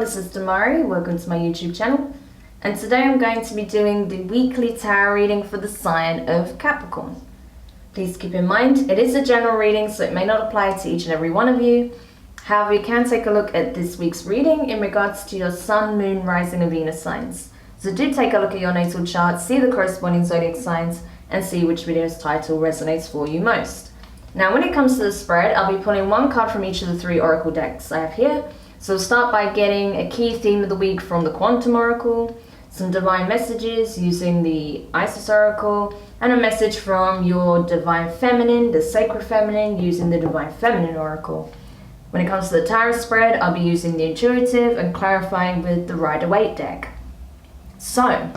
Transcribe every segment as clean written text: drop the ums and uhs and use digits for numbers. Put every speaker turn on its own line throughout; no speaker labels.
this is Demari. Welcome to my YouTube channel. And today I'm going to be doing the weekly tarot reading for the sign of Capricorn. Please keep in mind, it is a general reading, so it may not apply to each and every one of you. However, you can take a look at this week's reading in regards to your Sun, Moon, Rising, and Venus signs. So do take a look at your natal chart, see the corresponding zodiac signs, and see which video's title resonates for you most. Now, when it comes to the spread, I'll be pulling one card from each of the 3 oracle decks I have here. So we'll start by getting a key theme of the week from the Quantum Oracle, some divine messages using the Isis Oracle, and a message from your Divine Feminine, the Sacred Feminine, using the Divine Feminine Oracle. When it comes to the tarot spread, I'll be using the Intuitive and clarifying with the Waite deck. So,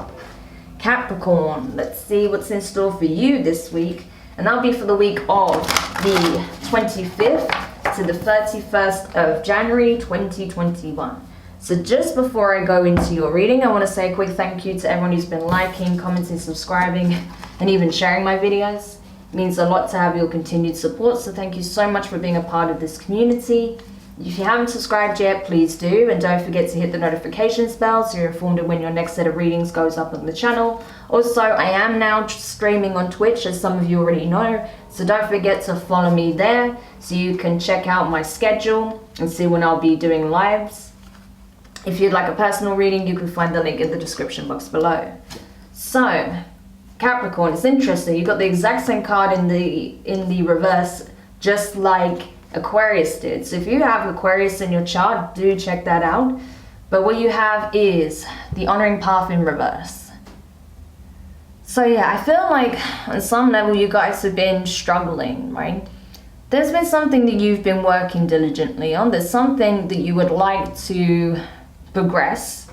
Capricorn, let's see what's in store for you this week. And that'll be for the week of the 25th to the 31st of January 2021. So just before I go into your reading, I want to say a quick thank you to everyone who's been liking, commenting, subscribing, and even sharing my videos. It means a lot to have your continued support, so thank you so much for being a part of this community. If you haven't subscribed yet, please do, and don't forget to hit the notifications bell so you're informed of when your next set of readings goes up on the channel. Also, I am now streaming on Twitch, as some of you already know, so don't forget to follow me there so you can check out my schedule and see when I'll be doing lives. If you'd like a personal reading, you can find the link in the description box below. So, Capricorn, it's interesting. You got the exact same card in the reverse, just like Aquarius did. So if you have Aquarius in your chart, do check that out. But what you have is the honoring path in reverse. So yeah, I feel like on some level you guys have been struggling, right? There's been something that you've been working diligently on. There's something that you would like to progress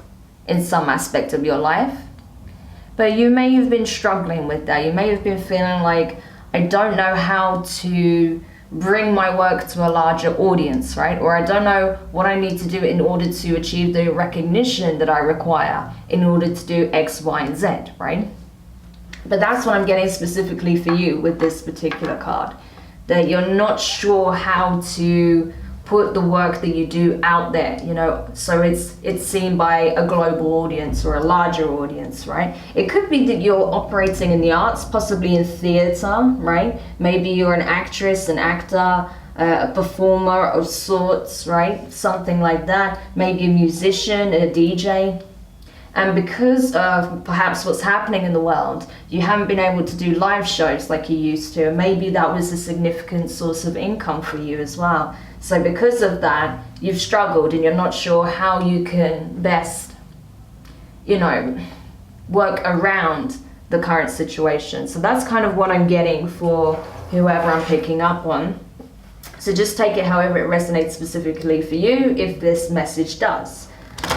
in some aspect of your life. But you may have been struggling with that. You may have been feeling like, I don't know how to bring my work to a larger audience, right? Or I don't know what I need to do in order to achieve the recognition that I require in order to do X, Y, and Z, right? But that's what I'm getting specifically for you with this particular card. That you're not sure how to put the work that you do out there, you know, so it's seen by a global audience or a larger audience, right? It could be that you're operating in the arts, possibly in theater, right? Maybe you're an actress, an actor, a performer of sorts, right? Something like that. Maybe a musician, a DJ. And because of perhaps what's happening in the world, you haven't been able to do live shows like you used to. And maybe that was a significant source of income for you as well. So because of that, you've struggled and you're not sure how you can best, you know, work around the current situation. So that's kind of what I'm getting for whoever I'm picking up on. So just take it however it resonates specifically for you, if this message does.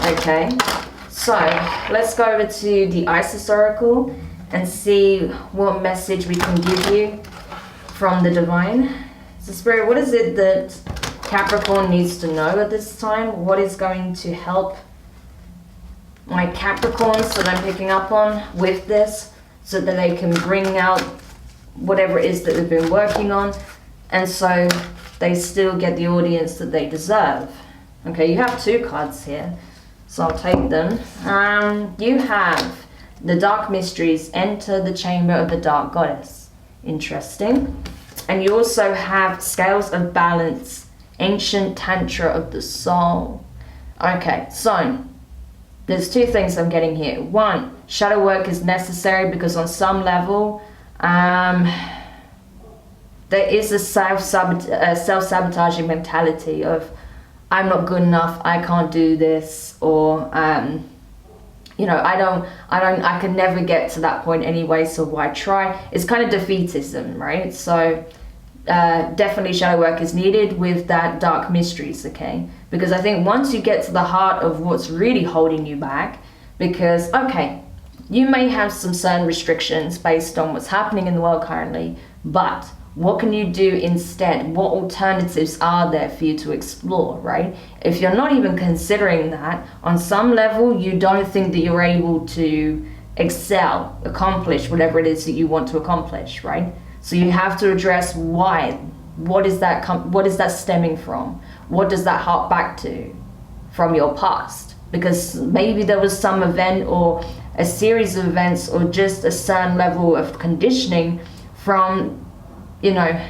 Okay, so let's go over to the Isis Oracle and see what message we can give you from the Divine. So Spirit, what is it that Capricorn needs to know at this time? What is going to help my Capricorns that I'm picking up on with this so that they can bring out whatever it is that they've been working on, and so they still get the audience that they deserve? Okay, you have 2 cards here, so I'll take them. You have the Dark Mysteries, enter the chamber of the Dark Goddess. Interesting. And you also have Scales of Balance, ancient tantra of the soul. Okay, so there's 2 things I'm getting here. 1, shadow work is necessary because on some level there is a self-sabotaging mentality of, I'm not good enough, I can't do this, or you know, I can never get to that point anyway, so why try? It's kind of defeatism, right? So definitely shadow work is needed with that Dark Mysteries, okay? Because I think once you get to the heart of what's really holding you back, because, okay, you may have some certain restrictions based on what's happening in the world currently, but what can you do instead? What alternatives are there for you to explore, right? If you're not even considering that, on some level, you don't think that you're able to excel, accomplish whatever it is that you want to accomplish, right? So you have to address why. What is that stemming from? What does that hark back to? from your past, because maybe there was some event or a series of events or just a certain level of conditioning from, you know,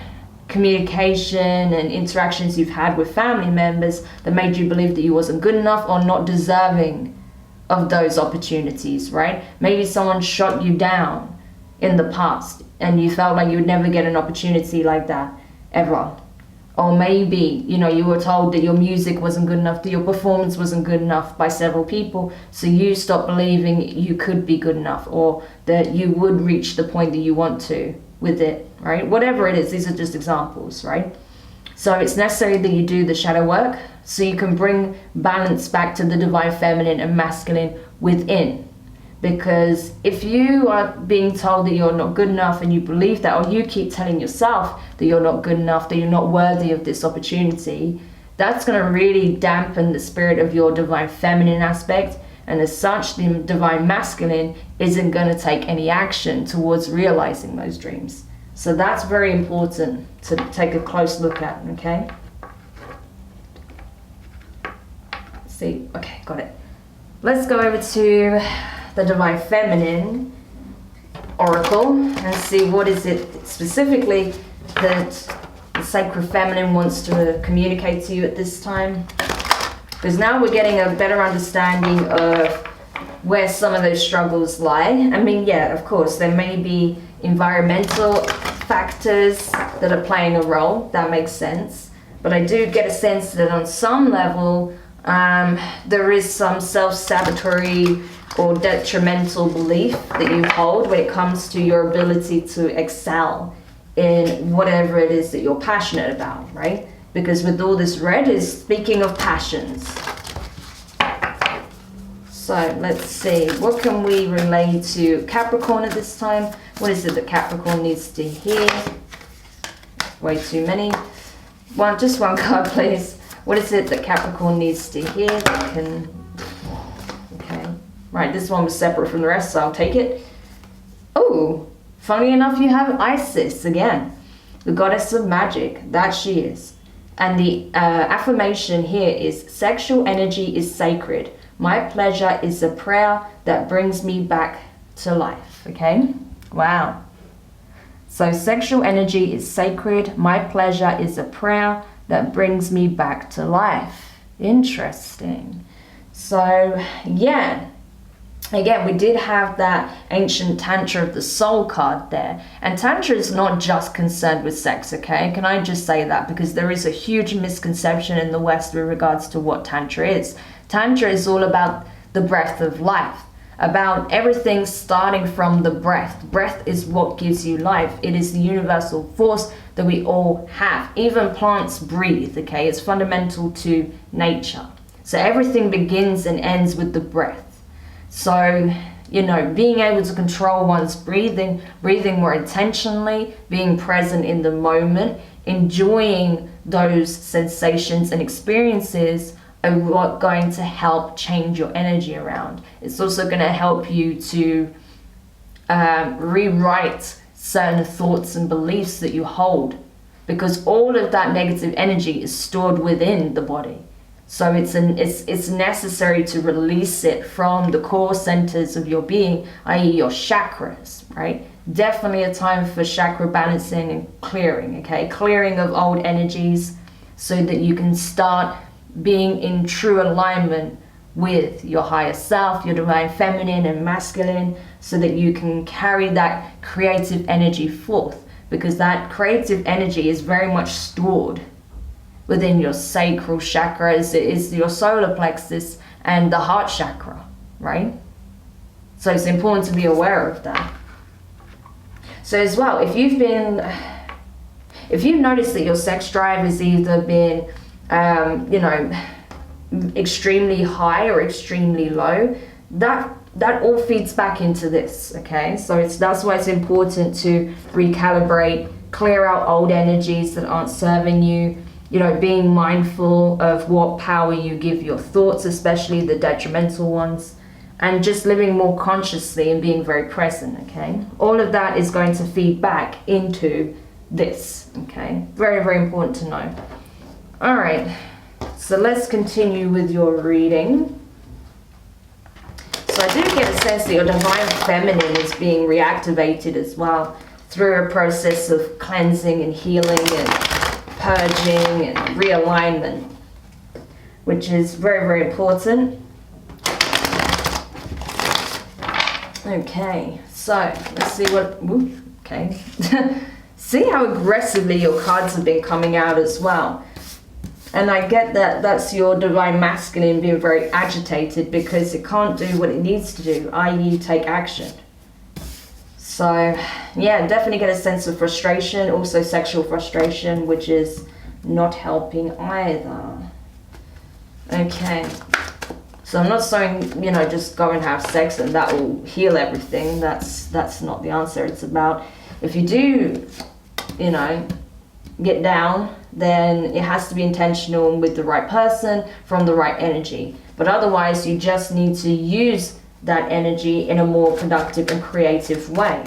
communication and interactions you've had with family members that made you believe that you wasn't good enough or not deserving of those opportunities, right? Maybe someone shot you down in the past and you felt like you would never get an opportunity like that ever. Or maybe, you know, you were told that your music wasn't good enough, that your performance wasn't good enough by several people, so you stopped believing you could be good enough or that you would reach the point that you want to with it, right? Whatever it is, these are just examples, right? So it's necessary that you do the shadow work so you can bring balance back to the divine feminine and masculine within. Because if you are being told that you're not good enough and you believe that, or you keep telling yourself that you're not good enough, that you're not worthy of this opportunity, that's going to really dampen the spirit of your divine feminine aspect. And as such, the divine masculine isn't going to take any action towards realizing those dreams. So that's very important to take a close look at, okay? See, okay, got it. Let's go over to the divine feminine oracle and see what is it specifically that the sacred feminine wants to communicate to you at this time. Because now we're getting a better understanding of where some of those struggles lie. I mean, yeah, of course, there may be environmental factors that are playing a role. That makes sense. But I do get a sense that on some level, there is some self-sabotatory or detrimental belief that you hold when it comes to your ability to excel in whatever it is that you're passionate about, right? Because with all this red is speaking of passions. So let's see, what can we relate to Capricorn at this time? What is it that Capricorn needs to hear? Way too many. Just one card, please. What is it that Capricorn needs to hear that can... Okay. Right, this one was separate from the rest, so I'll take it. Oh, funny enough, you have Isis again. The goddess of magic. That she is. And the affirmation here is, sexual energy is sacred. My pleasure is a prayer that brings me back to life. Okay? Wow. So sexual energy is sacred. My pleasure is a prayer that brings me back to life. Interesting. So, yeah. Again, we did have that ancient Tantra of the soul card there. And Tantra is not just concerned with sex, okay? Can I just say that? Because there is a huge misconception in the West with regards to what Tantra is. Tantra is all about the breath of life, about everything starting from the breath. Breath is what gives you life. It is the universal force that we all have. Even plants breathe, okay? It's fundamental to nature. So everything begins and ends with the breath. So, you know, being able to control one's breathing more intentionally, being present in the moment, enjoying those sensations and experiences are what going to help change your energy around. It's also going to help you to rewrite certain thoughts and beliefs that you hold, because all of that negative energy is stored within the body. So it's necessary to release it from the core centers of your being, i.e. your chakras, right? Definitely a time for chakra balancing and clearing, okay? Clearing of old energies so that you can start being in true alignment with your higher self, your divine feminine and masculine, so that you can carry that creative energy forth, because that creative energy is very much stored within your sacral chakras. It is your solar plexus and the heart chakra, right? So it's important to be aware of that. So as well, if you've noticed that your sex drive has either been, you know, extremely high or extremely low, that all feeds back into this, okay? So that's why it's important to recalibrate, clear out old energies that aren't serving you. You know, being mindful of what power you give your thoughts, especially the detrimental ones, and just living more consciously and being very present, okay? All of that is going to feed back into this, okay? Very, very important to know. All right, So let's continue with your reading. So I do get a sense that your divine feminine is being reactivated as well through a process of cleansing and healing and purging and realignment, which is very, very important. Okay, so let's see what, okay. See how aggressively your cards have been coming out as well. And I get that that's your divine masculine being very agitated because it can't do what it needs to do, i.e. take action. So yeah, definitely get a sense of frustration, also sexual frustration, which is not helping either. Okay, so I'm not saying, you know, just go and have sex and that will heal everything. That's not the answer. It's about, if you do, you know, get down, then it has to be intentional with the right person from the right energy. But otherwise, you just need to use that energy in a more productive and creative way,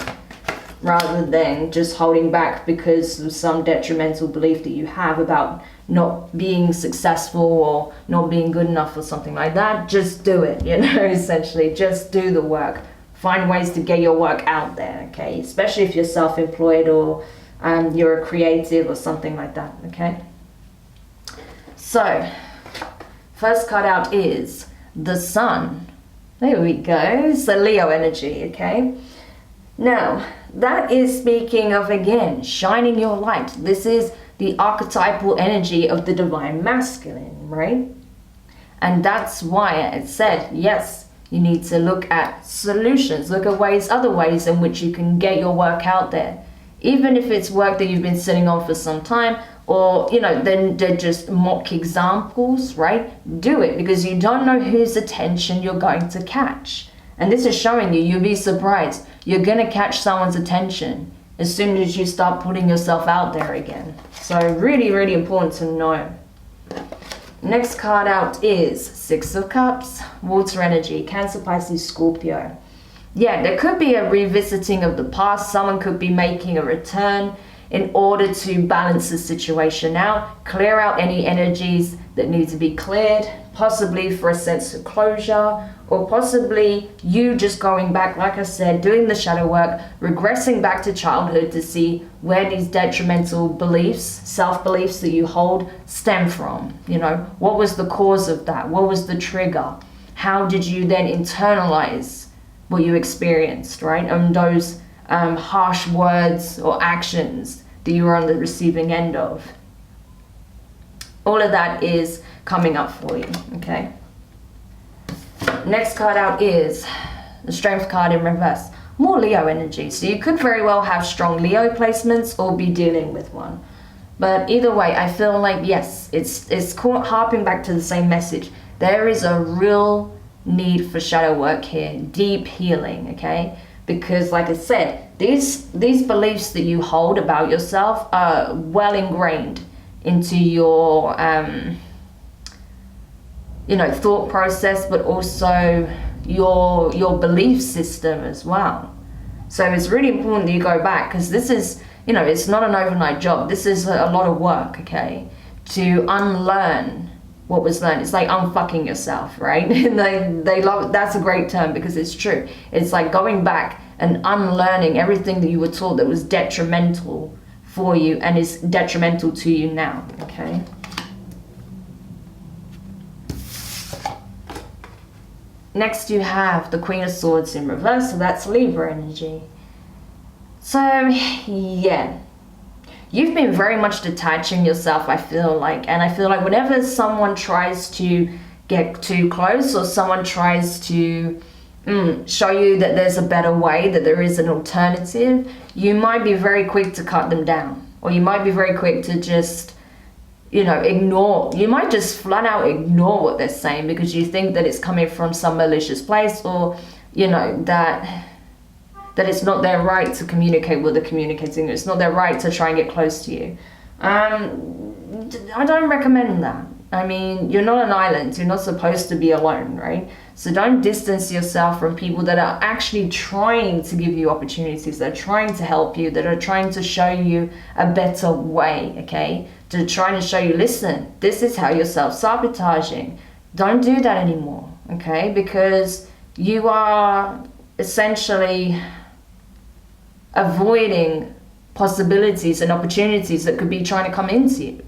rather than just holding back because of some detrimental belief that you have about not being successful or not being good enough or something like that. Just do it, you know, essentially. Just do the work. Find ways to get your work out there, okay? Especially if you're self-employed or you're a creative or something like that, okay? So, first card out is the Sun. There we go. So Leo energy, okay? Now, that is speaking of, again, shining your light. This is the archetypal energy of the divine masculine, right? And that's why it said, yes, you need to look at solutions, look at ways, other ways in which you can get your work out there. Even if it's work that you've been sitting on for some time, or, you know, then they're just mock examples, right? Do it, because you don't know whose attention you're going to catch. And this is showing you, you'll be surprised. You're going to catch someone's attention as soon as you start putting yourself out there again. So really, really important to know. Next card out is Six of Cups, water energy, Cancer, Pisces, Scorpio. Yeah, there could be a revisiting of the past. Someone could be making a return in order to balance the situation out, clear out any energies that need to be cleared, possibly for a sense of closure, or possibly you just going back, like I said, doing the shadow work, regressing back to childhood to see where these detrimental beliefs, self-beliefs that you hold stem from. You know, what was the cause of that? What was the trigger? How did you then internalize what you experienced, right? And those harsh words or actions that you were on the receiving end of. All of that is coming up for you, okay? Next card out is the Strength card in reverse. More Leo energy. So you could very well have strong Leo placements or be dealing with one. But either way, I feel like, yes, it's harping back to the same message. There is a real need for shadow work here, deep healing, okay? Because like I said, these beliefs that you hold about yourself are well ingrained into your you know, thought process, but also your belief system as well. So it's really important that you go back, because this is, you know, it's not an overnight job. This is a lot of work, okay, to unlearn what was learned. It's like unfucking yourself, right? And they love, that's a great term because it's true. It's like going back and unlearning everything that you were taught that was detrimental for you and is detrimental to you now, okay? Next you have the Queen of Swords in reverse, so that's Libra energy. So yeah, you've been very much detaching yourself, I feel like, and I feel like whenever someone tries to get too close or someone tries to show you that there's a better way, that there is an alternative, you might be very quick to cut them down, or you might be very quick to just, you know, ignore. You might just flat out ignore what they're saying because you think that it's coming from some malicious place, or, you know, that it's not their right to communicate what they're communicating. It's not their right to try and get close to you. I don't recommend that. I mean, you're not an island. You're not supposed to be alone, right? So don't distance yourself from people that are actually trying to give you opportunities, that are trying to help you, that are trying to show you a better way, okay? To try to show you, listen, this is how you're self-sabotaging. Don't do that anymore, okay? Because you are essentially avoiding possibilities and opportunities that could be trying to come into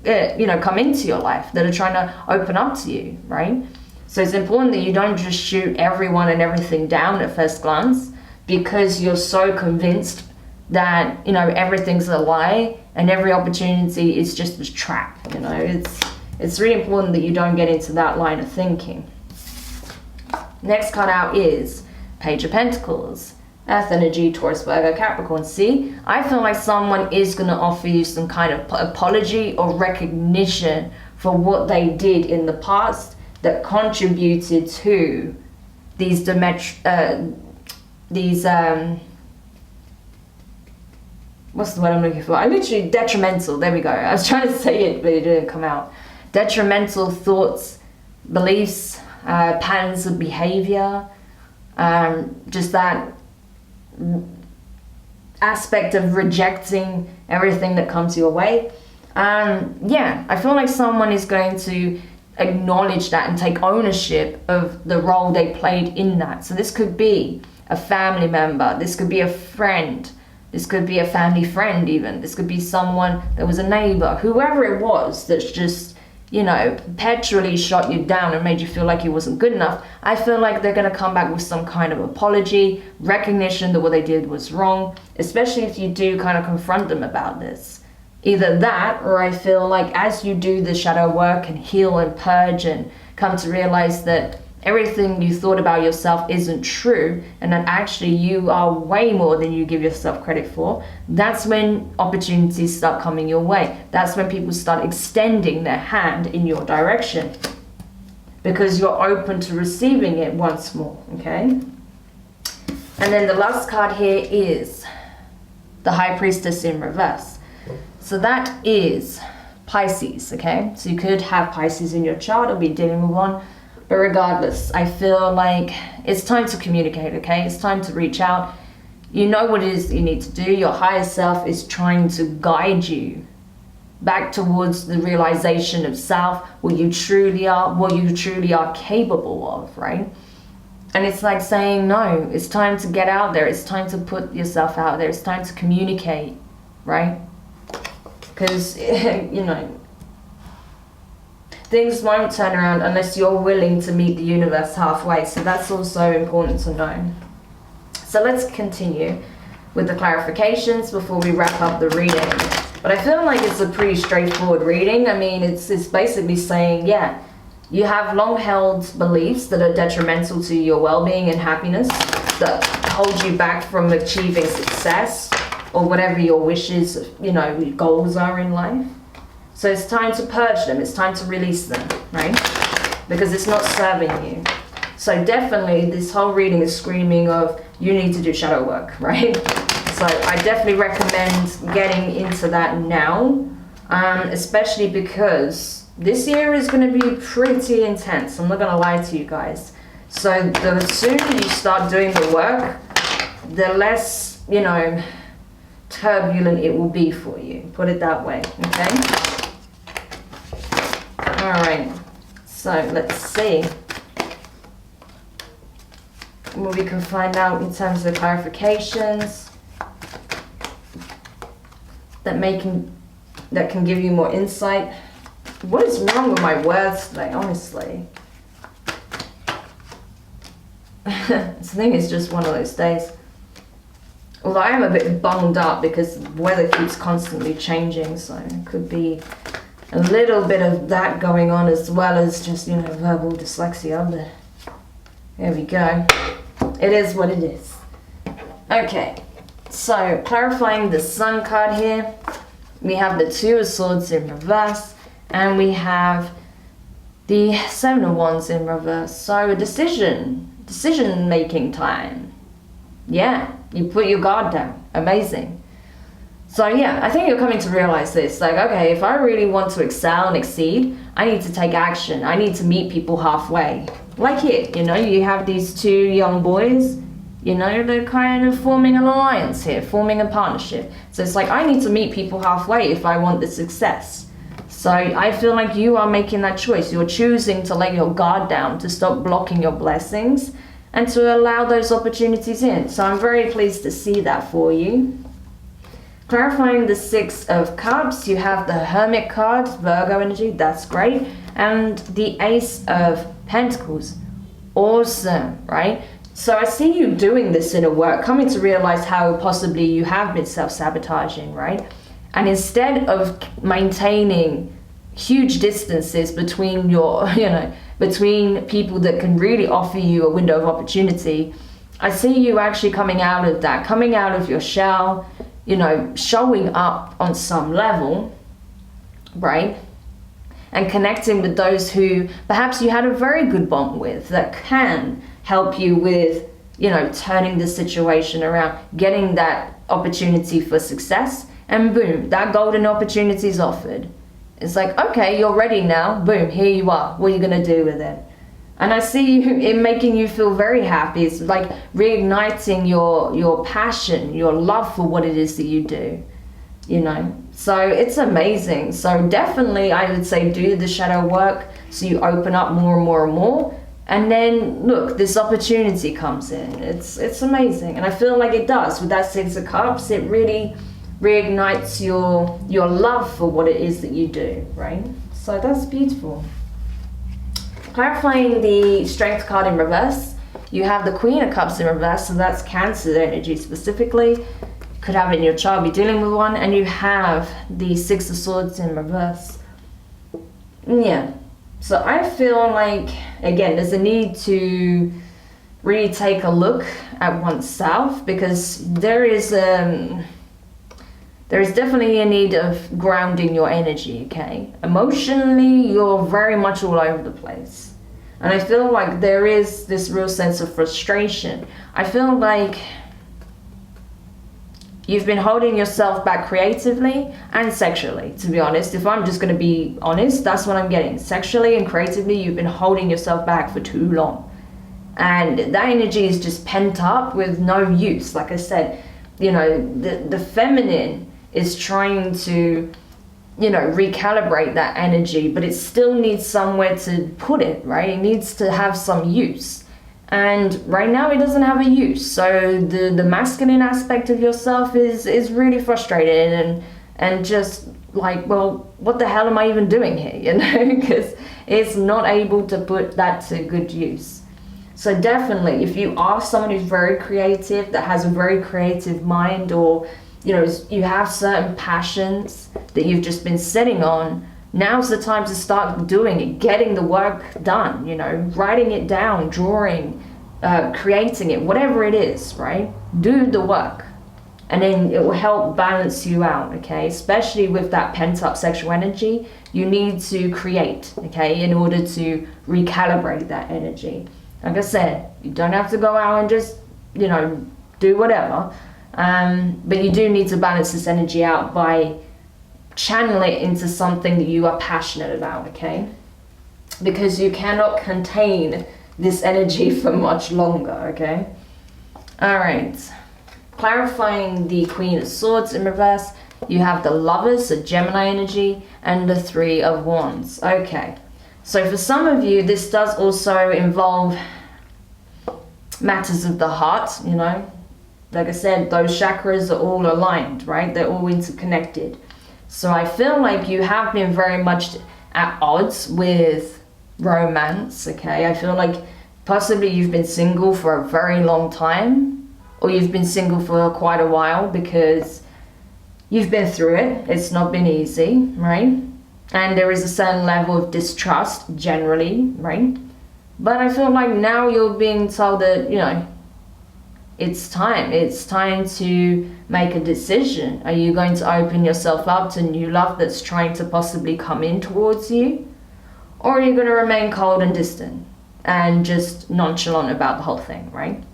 come into your life, that are trying to open up to you, right? So it's important that you don't just shoot everyone and everything down at first glance because you're so convinced that everything's a lie and every opportunity is just a trap. It's really important that you don't get into that line of thinking. Next card out is Page of Pentacles. Earth energy, Taurus, Virgo, Capricorn. See, I feel like someone is going to offer you some kind of apology or recognition for what they did in the past that contributed to these what's the word I'm looking for? Detrimental. There we go. I was trying to say it, but it didn't come out. Detrimental thoughts, beliefs, patterns of behavior, just that aspect of rejecting everything that comes your way. I feel like someone is going to acknowledge that and take ownership of the role they played in that. So this could be a family member, this could be a friend, this could be a family friend even, this could be someone that was a neighbor, whoever it was that's just perpetually shot you down and made you feel like you wasn't good enough. I feel like they're going to come back with some kind of apology, recognition that what they did was wrong, especially if you do kind of confront them about this. Either that, or I feel like as you do the shadow work and heal and purge and come to realize that everything you thought about yourself isn't true and that actually you are way more than you give yourself credit for, that's when opportunities start coming your way. That's when people start extending their hand in your direction because you're open to receiving it once more, okay? And then the last card here is the High Priestess in reverse. So that is Pisces, okay? So you could have Pisces in your chart or be dealing with one. But regardless, I feel like it's time to communicate, okay? It's time to reach out. You know what it is that you need to do. Your higher self is trying to guide you back towards the realization of self, what you truly are capable of, right? And it's like saying, no, it's time to get out there. It's time to put yourself out there. It's time to communicate, right? Because, things won't turn around unless you're willing to meet the universe halfway. So that's also important to know. So let's continue with the clarifications before we wrap up the reading. But I feel like it's a pretty straightforward reading. I mean, it's basically saying, yeah, you have long-held beliefs that are detrimental to your well-being and happiness, that hold you back from achieving success or whatever your wishes, goals are in life. So it's time to purge them. It's time to release them, right? Because it's not serving you. So definitely this whole reading is screaming of you need to do shadow work, right? So I definitely recommend getting into that now, especially because this year is going to be pretty intense. I'm not going to lie to you guys. So the sooner you start doing the work, the less, turbulent it will be for you. Put it that way, okay? Alright, so let's see what we can find out in terms of clarifications that can give you more insight. What is wrong with my words today, honestly? This thing is just one of those days. Although I am a bit bummed up because the weather keeps constantly changing, so it could be a little bit of that going on as well as just, verbal dyslexia, but there we go. It is what it is. Okay, so clarifying the Sun card here, we have the Two of Swords in reverse, and we have the Seven of Wands in reverse. So a decision-making time. Yeah, you put your guard down. Amazing. So yeah, I think you're coming to realize this. Like, okay, if I really want to excel and exceed, I need to take action. I need to meet people halfway. Like here, you know, you have these two young boys, you know, they're kind of forming an alliance here, forming a partnership. So it's like, I need to meet people halfway if I want the success. So I feel like you are making that choice. You're choosing to let your guard down, to stop blocking your blessings, and to allow those opportunities in. So I'm very pleased to see that for you. Clarifying the Six of Cups, you have the Hermit card, Virgo energy, that's great. And the Ace of Pentacles, awesome, right? So I see you doing this inner work, coming to realize how possibly you have been self-sabotaging, right? And instead of maintaining huge distances between your, between people that can really offer you a window of opportunity, I see you actually coming out of that, coming out of your shell, showing up on some level, right? And connecting with those who perhaps you had a very good bond with, that can help you with, turning the situation around, getting that opportunity for success, and boom, that golden opportunity is offered. It's like, okay, you're ready now, boom, here you are, what are you gonna do with it? And I see you in making you feel very happy. It's like reigniting your passion, your love for what it is that you do, So it's amazing. So definitely I would say do the shadow work so you open up more and more and more. And then look, this opportunity comes in. It's amazing. And I feel like it does with that Six of Cups. It really reignites your love for what it is that you do, right? So that's beautiful. Clarifying the Strength card in reverse, you have the Queen of Cups in reverse, so that's Cancer energy specifically. Could have it in your chart, be dealing with one, and you have the Six of Swords in reverse. Yeah, so I feel like, again, there's a need to really take a look at oneself, because there is definitely a need of grounding your energy, okay? Emotionally, you're very much all over the place. And I feel like there is this real sense of frustration. I feel like you've been holding yourself back creatively and sexually, to be honest. If I'm just gonna be honest, that's what I'm getting. Sexually and creatively, you've been holding yourself back for too long. And that energy is just pent up with no use. Like I said, the feminine is trying to, recalibrate that energy, but it still needs somewhere to put it, right? It needs to have some use. And right now it doesn't have a use. So the masculine aspect of yourself is really frustrated and just like, well, what the hell am I even doing here? Because it's not able to put that to good use. So definitely, if you are someone who's very creative, that has a very creative mind, or you have certain passions that you've just been sitting on, now's the time to start doing it, getting the work done, writing it down, drawing, creating it, whatever it is, right? Do the work. And then it will help balance you out, okay? Especially with that pent-up sexual energy, you need to create, okay, in order to recalibrate that energy. Like I said, you don't have to go out and just, do whatever. But you do need to balance this energy out by channeling it into something that you are passionate about, okay? Because you cannot contain this energy for much longer, okay? All right. Clarifying the Queen of Swords in reverse, you have the Lovers, the Gemini energy, and the Three of Wands. Okay. So for some of you, this does also involve matters of the heart, Like I said, those chakras are all aligned, right? They're all interconnected. So I feel like you have been very much at odds with romance, okay? I feel like possibly you've been single for a very long time, or you've been single for quite a while because you've been through it. It's not been easy, right? And there is a certain level of distrust generally, right? But I feel like now you're being told that, it's time to make a decision. Are you going to open yourself up to new love that's trying to possibly come in towards you? Or are you going to remain cold and distant and just nonchalant about the whole thing, right?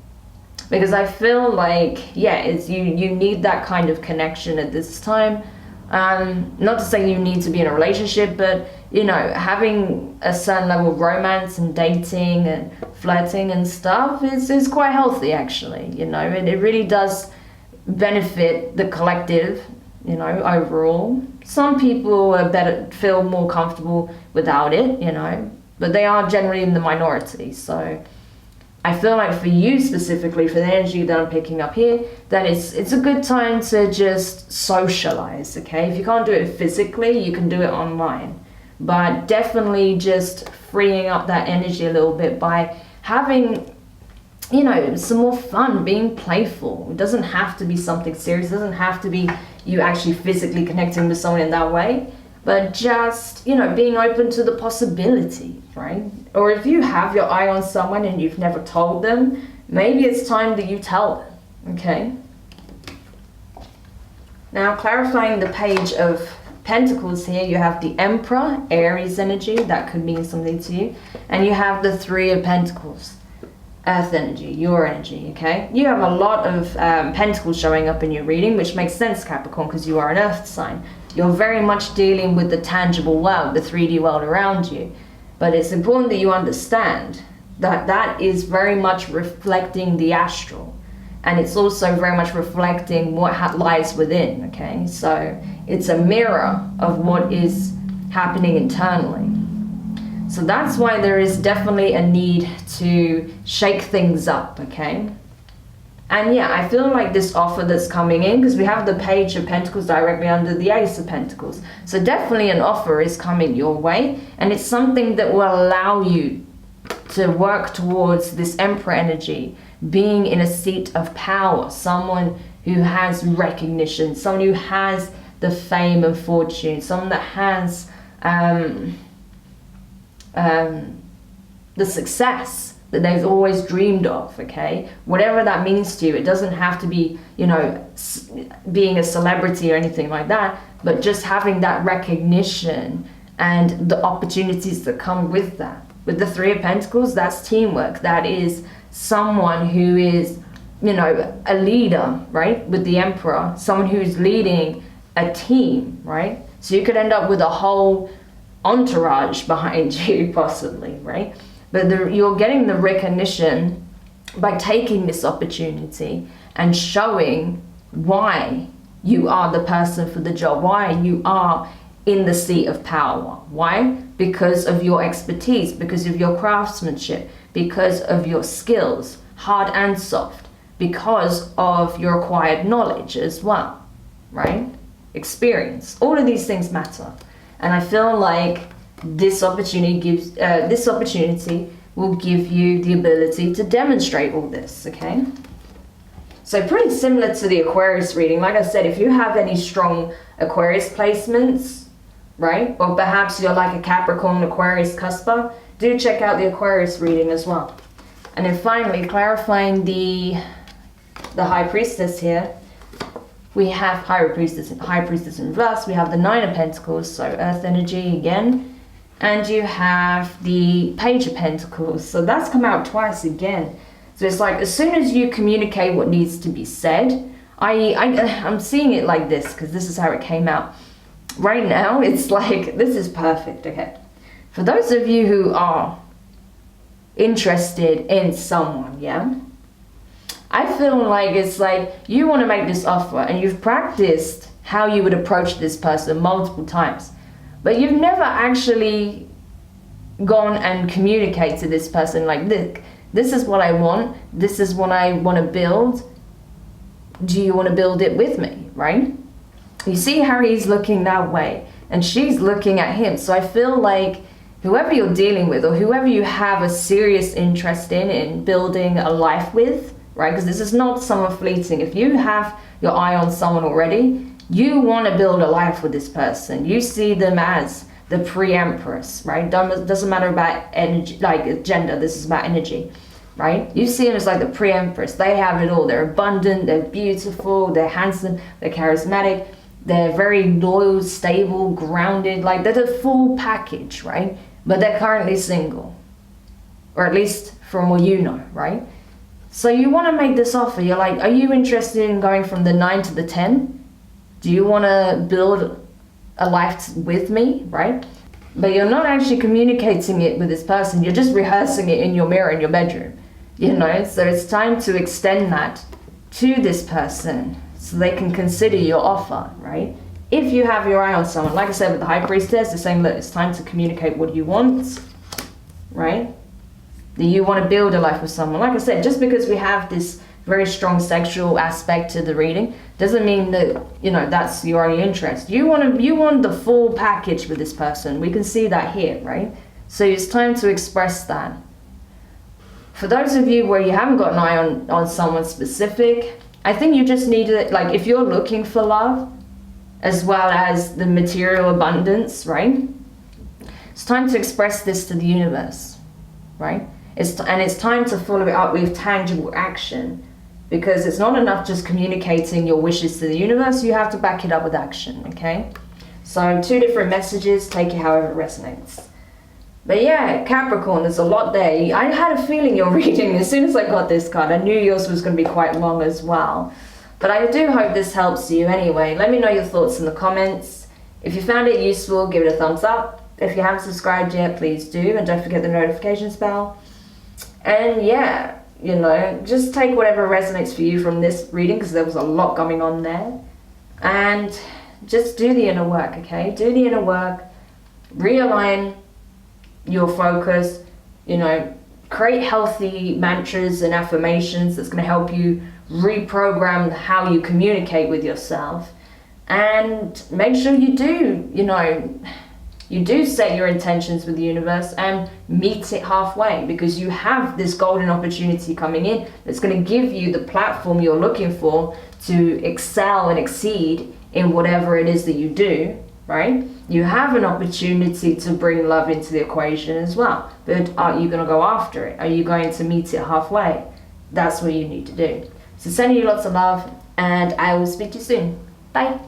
because I feel like, yeah, it's you need that kind of connection at this time. Not to say you need to be in a relationship, but you know, having a certain level of romance and dating and flirting and stuff is quite healthy, actually. You know, it really does benefit the collective, you know, overall. Some people are feel more comfortable without it, you know, but they are generally in the minority. So I feel like for you specifically, for the energy that I'm picking up here, that it's a good time to just socialize, okay? If you can't do it physically, you can do it online. But definitely just freeing up that energy a little bit by having, you know, some more fun, being playful. It doesn't have to be something serious. It doesn't have to be you actually physically connecting with someone in that way. But just, you know, being open to the possibility, right? Or if you have your eye on someone and you've never told them, maybe it's time that you tell them, okay? Now, clarifying the Page of Pentacles here, you have the Emperor, Aries energy, that could mean something to you. And you have the Three of Pentacles, Earth energy, your energy, okay? You have a lot of pentacles showing up in your reading, which makes sense, Capricorn, because you are an Earth sign. You're very much dealing with the tangible world, the 3D world around you. But it's important that you understand that that is very much reflecting the astral. And it's also very much reflecting what lies within, okay? So it's a mirror of what is happening internally. So that's why there is definitely a need to shake things up, okay? And yeah, I feel like this offer that's coming in, because we have the Page of Pentacles directly under the Ace of Pentacles. So definitely an offer is coming your way, and it's something that will allow you to work towards this Emperor energy, being in a seat of power, someone who has recognition, someone who has the fame and fortune, someone that has the success that they've always dreamed of, okay? Whatever that means to you, it doesn't have to be, you know, being a celebrity or anything like that, but just having that recognition and the opportunities that come with that. With the Three of Pentacles, that's teamwork. That is someone who is, you know, a leader, right? With the Emperor, someone who's leading a team, right? So you could end up with a whole entourage behind you, possibly, right? But you're getting the recognition by taking this opportunity and showing why you are the person for the job, why you are in the seat of power. Why? Because of your expertise, because of your craftsmanship, because of your skills, hard and soft, because of your acquired knowledge as well, right? Experience. All of these things matter. And I feel like this opportunity will give you the ability to demonstrate all this, okay? So pretty similar to the Aquarius reading. Like I said, if you have any strong Aquarius placements, right? Or perhaps you're like a Capricorn, Aquarius cusper, do check out the Aquarius reading as well. And then finally, clarifying the High Priestess here. We have High Priestess in reverse. We have the Nine of Pentacles, so Earth energy again. And you have the Page of Pentacles. So that's come out twice again. So it's like, as soon as you communicate what needs to be said, I'm seeing it like this, because this is how it came out. Right now, it's like, this is perfect, okay? For those of you who are interested in someone, yeah? I feel like it's like you want to make this offer and you've practiced how you would approach this person multiple times, but you've never actually gone and communicated to this person like, this is what I want, this is what I want to build. Do you want to build it with me, right? You see how he's looking that way and she's looking at him. So I feel like whoever you're dealing with, or whoever you have a serious interest in building a life with, right? Because this is not someone fleeting. If you have your eye on someone already, you want to build a life with this person. You see them as the pre-empress, right? Doesn't matter about energy, like gender, this is about energy, right? You see them as like the pre-empress. They have it all. They're abundant, they're beautiful, they're handsome, they're charismatic, they're very loyal, stable, grounded, like they're the full package, right? But they're currently single, or at least from what you know, right? So you want to make this offer. You're like, are you interested in going from the 9 to the 10? Do you want to build a life with me, right? But you're not actually communicating it with this person. You're just rehearsing it in your mirror in your bedroom, you know? So it's time to extend that to this person so they can consider your offer, right? If you have your eye on someone, like I said with the High Priestess, they're saying, look, it's time to communicate what you want, right? That you want to build a life with someone. Like I said, just because we have this very strong sexual aspect to the reading doesn't mean that, you know, that's your only interest. You want the full package with this person. We can see that here, right? So it's time to express that. For those of you where you haven't got an eye on someone specific, I think you just need to, like, if you're looking for love as well as the material abundance, right? It's time to express this to the universe, right? It's time to follow it up with tangible action, because it's not enough just communicating your wishes to the universe. You have to back it up with action, okay? So 2 different messages, take it however it resonates. But yeah, Capricorn, there's a lot there. I had a feeling your reading, as soon as I got this card, I knew yours was going to be quite long as well. But I do hope this helps you anyway. Let me know your thoughts in the comments. If you found it useful, give it a thumbs up. If you haven't subscribed yet, please do. And don't forget the notifications bell. And yeah, you know, just take whatever resonates for you from this reading, because there was a lot going on there. And just do the inner work, okay? Do the inner work. Realign your focus. You know, create healthy mantras and affirmations that's going to help you reprogram how you communicate with yourself. And make sure you do, you know, you do set your intentions with the universe and meet it halfway, because you have this golden opportunity coming in that's going to give you the platform you're looking for to excel and exceed in whatever it is that you do, right? You have an opportunity to bring love into the equation as well. But are you going to go after it? Are you going to meet it halfway? That's what you need to do. So sending you lots of love, and I will speak to you soon. Bye.